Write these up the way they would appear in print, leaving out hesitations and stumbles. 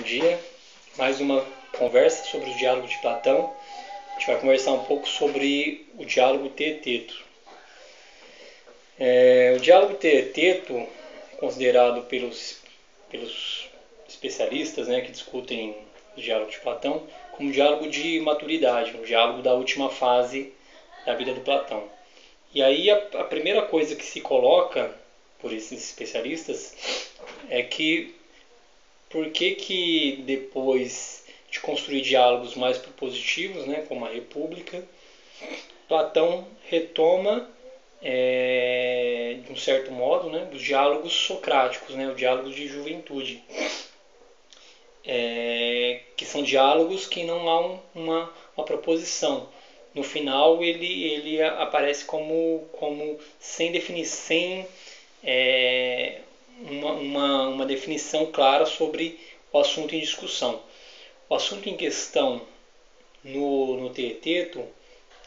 dia. Mais uma conversa sobre o diálogo de Platão. A gente vai conversar um pouco sobre o diálogo Teeteto. O diálogo Teeteto é considerado pelos especialistas, que discutem o diálogo de Platão como um diálogo de maturidade, um diálogo da última fase da vida do Platão. E aí a primeira coisa que se coloca por esses especialistas é que por que depois de construir diálogos mais propositivos, como a República, Platão retoma, de um certo modo, os diálogos socráticos, os diálogos de juventude, que são diálogos que não há uma proposição. No final ele aparece como sem definição, uma definição clara sobre o assunto em discussão. O assunto em questão no Teeteto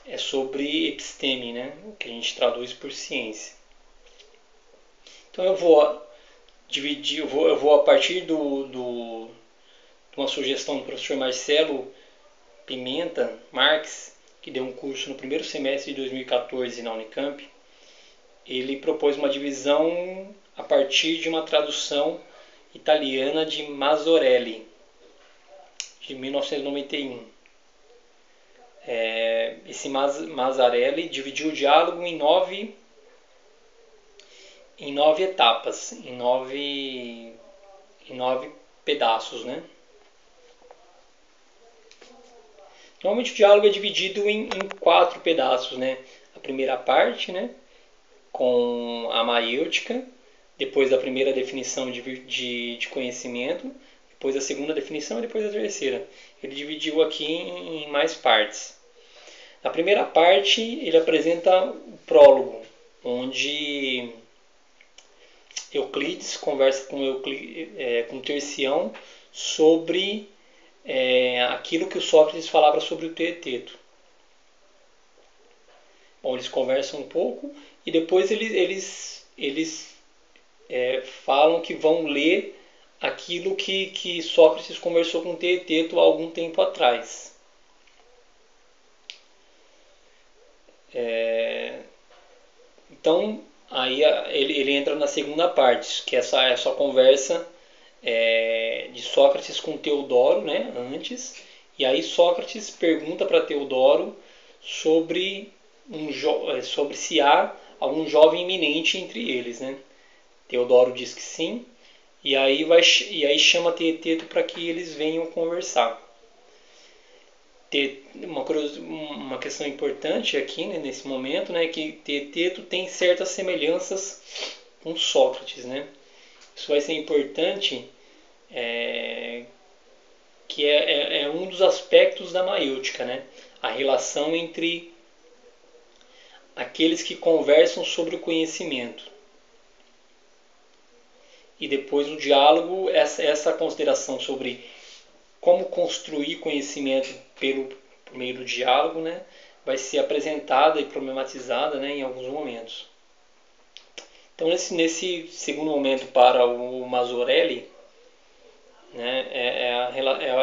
é sobre episteme, o que a gente traduz por ciência. Então eu vou dividir, eu vou a partir de uma sugestão do professor Marcelo Pimenta Marques, que deu um curso no primeiro semestre de 2014 na Unicamp. Ele propôs uma divisão a partir de uma tradução italiana de Mazzarelli, de 1991. Esse Mazzarelli dividiu o diálogo em nove etapas, em nove pedaços. Normalmente o diálogo é dividido em 4 pedaços. A primeira parte, com a maiêutica, depois a primeira definição de conhecimento, depois a segunda definição e depois a terceira. Ele dividiu aqui em mais partes. Na primeira parte ele apresenta o prólogo, onde Euclides conversa com Tercião sobre aquilo que o Sócrates falava sobre o Teeteto. Bom, eles conversam um pouco e depois eles falam que vão ler aquilo que Sócrates conversou com Teeteto há algum tempo atrás. Então, aí ele entra na segunda parte, que é essa conversa de Sócrates com Teodoro, antes. E aí Sócrates pergunta para Teodoro sobre se há algum jovem iminente entre eles. Teodoro diz que sim, e aí chama Teeteto para que eles venham conversar. Uma questão importante aqui, nesse momento, é que Teeteto tem certas semelhanças com Sócrates. Isso vai ser importante, que é um dos aspectos da maiêutica, a relação entre aqueles que conversam sobre o conhecimento. E depois o diálogo, essa consideração sobre como construir conhecimento por meio do diálogo, vai ser apresentada e problematizada, em alguns momentos. Então, nesse segundo momento para o Mazzarelli, é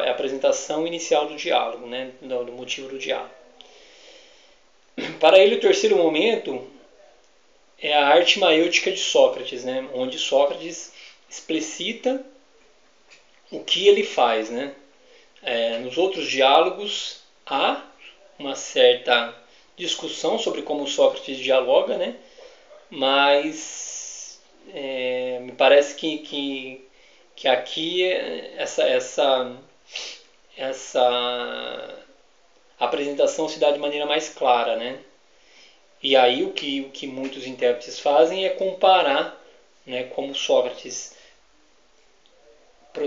a apresentação inicial do diálogo, do motivo do diálogo. Para ele, o terceiro momento é a arte maiêutica de Sócrates, onde Sócrates explicita o que ele faz. Nos outros diálogos há uma certa discussão sobre como Sócrates dialoga, mas me parece que aqui essa apresentação se dá de maneira mais clara. E aí o que muitos intérpretes fazem é comparar como Sócrates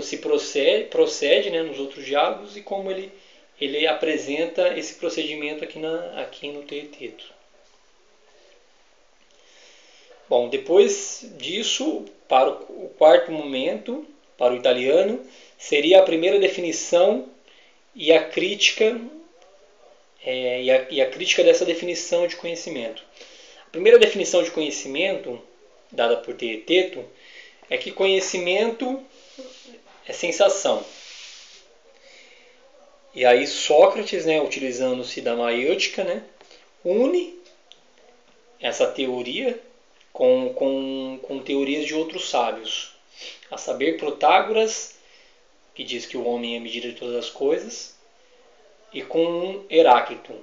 se procede nos outros diálogos e como ele apresenta esse procedimento aqui no Teeteto. Bom, depois disso, para o quarto momento, para o italiano, seria a primeira definição e a crítica dessa definição de conhecimento. A primeira definição de conhecimento, dada por Teeteto, é que conhecimento é sensação. E aí Sócrates, né, utilizando-se da maiêutica, né, une essa teoria com teorias de outros sábios. A saber, Protágoras, que diz que o homem é a medida de todas as coisas, e com Heráclito,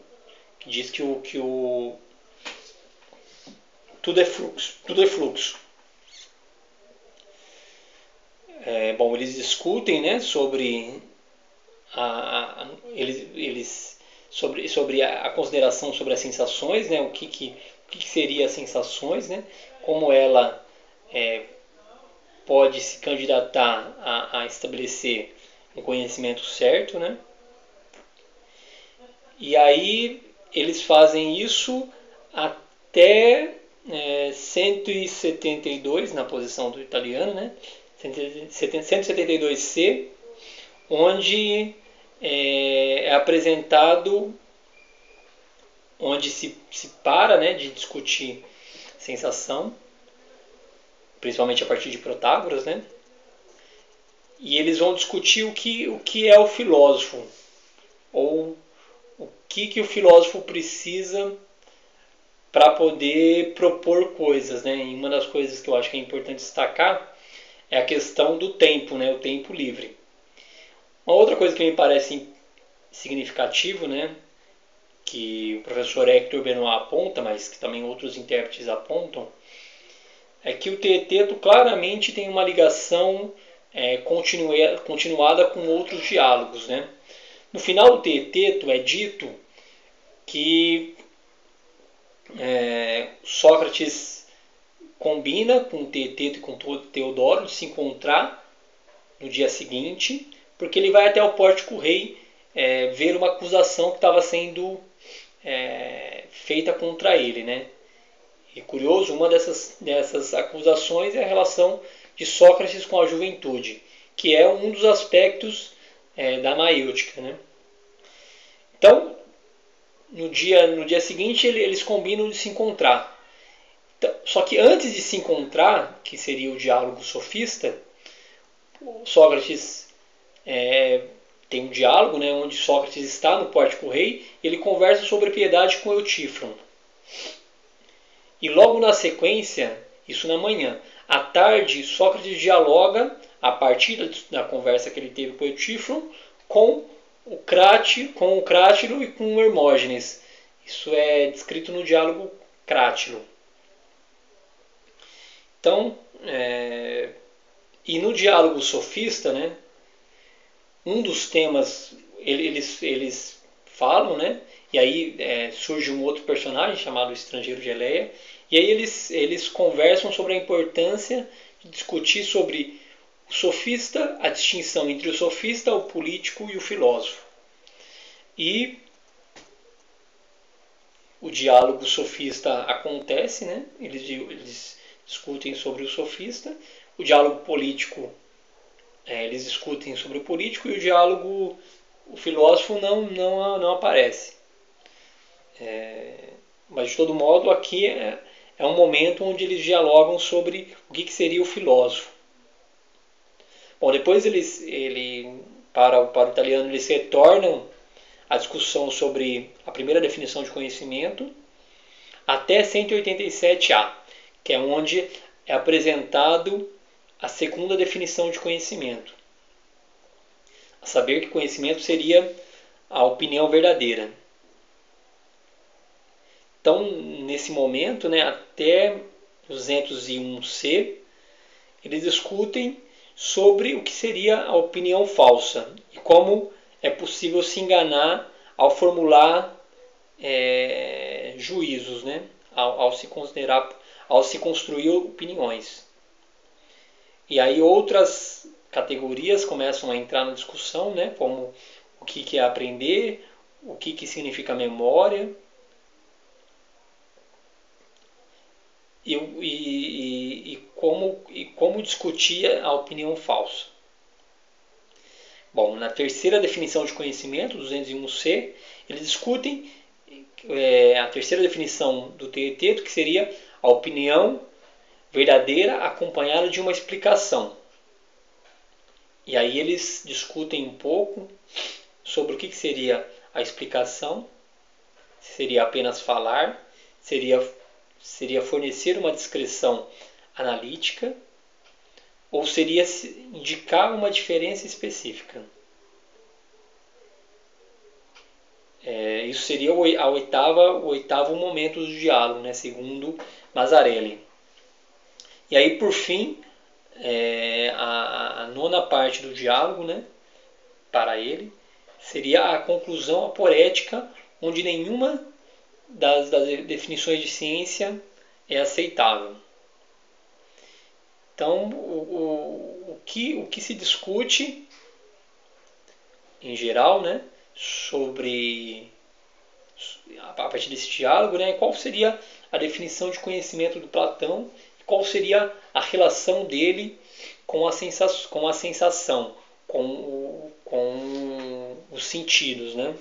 que diz que tudo é fluxo. Tudo é fluxo. Bom, eles discutem, né, sobre sobre a consideração sobre as sensações, né, o que seria as sensações, né, como ela pode se candidatar a estabelecer um conhecimento certo, né? E aí eles fazem isso até 172 na posição do italiano, né? 172C, onde é apresentado, onde se para, né, de discutir sensação, principalmente a partir de Protágoras, né? E eles vão discutir o que é o filósofo, ou o que o filósofo precisa para poder propor coisas, né? E uma das coisas que eu acho que é importante destacar é a questão do tempo, né? O tempo livre. Uma outra coisa que me parece significativo, né? Que o professor Hector Benoit aponta, mas que também outros intérpretes apontam, é que o Teeteto claramente tem uma ligação continuada com outros diálogos, né? No final do Teeteto é dito que Sócrates combina com o Teeteto e com Teodoro de se encontrar no dia seguinte, porque ele vai até o Pórtico Rei ver uma acusação que estava sendo feita contra ele, né? E curioso, uma dessas acusações é a relação de Sócrates com a juventude, que é um dos aspectos da maiêutica, né? Então, no dia seguinte, eles combinam de se encontrar. Então, só que antes de se encontrar, que seria o diálogo sofista, Sócrates tem um diálogo, né, onde Sócrates está no Pórtico Rei, e ele conversa sobre piedade com Eutífron. E logo na sequência, isso na manhã, à tarde, Sócrates dialoga, a partir da conversa que ele teve com Eutífron, com o Crátilo e com o Hermógenes. Isso é descrito no diálogo Crátilo. Então, e no diálogo sofista, né, um dos temas, eles falam, né, e aí surge um outro personagem chamado Estrangeiro de Eleia, e aí eles conversam sobre a importância de discutir sobre o sofista, a distinção entre o sofista, o político e o filósofo. E o diálogo sofista acontece, né? Eles discutem sobre o sofista. O diálogo político, eles discutem sobre o político, e o filósofo não aparece. Mas de todo modo, aqui é um momento onde eles dialogam sobre o que seria o filósofo. Bom, depois para o italiano, eles retornam à discussão sobre a primeira definição de conhecimento até 187A, que é onde é apresentado a segunda definição de conhecimento. A saber que conhecimento seria a opinião verdadeira. Então, nesse momento, né, até 201C, eles discutem sobre o que seria a opinião falsa e como é possível se enganar ao formular juízos, né, ao se construir opiniões. E aí outras categorias começam a entrar na discussão, né, como o que é aprender, o que significa memória, e como discutir a opinião falsa. Bom, na terceira definição de conhecimento, 201C, eles discutem a terceira definição do Teeteto, que seria a opinião verdadeira acompanhada de uma explicação. E aí eles discutem um pouco sobre o que seria a explicação, seria apenas falar, seria fornecer uma descrição analítica, ou seria indicar uma diferença específica. Isso seria o oitavo momento do diálogo, né, segundo Mazzarelli. E aí, por fim, a nona parte do diálogo, né, para ele, seria a conclusão aporética, onde nenhuma das definições de ciência é aceitável. Então, o que se discute, em geral, né, a partir desse diálogo, né, qual seria a definição de conhecimento do Platão, qual seria a relação dele com a sensação, com os sentidos, né?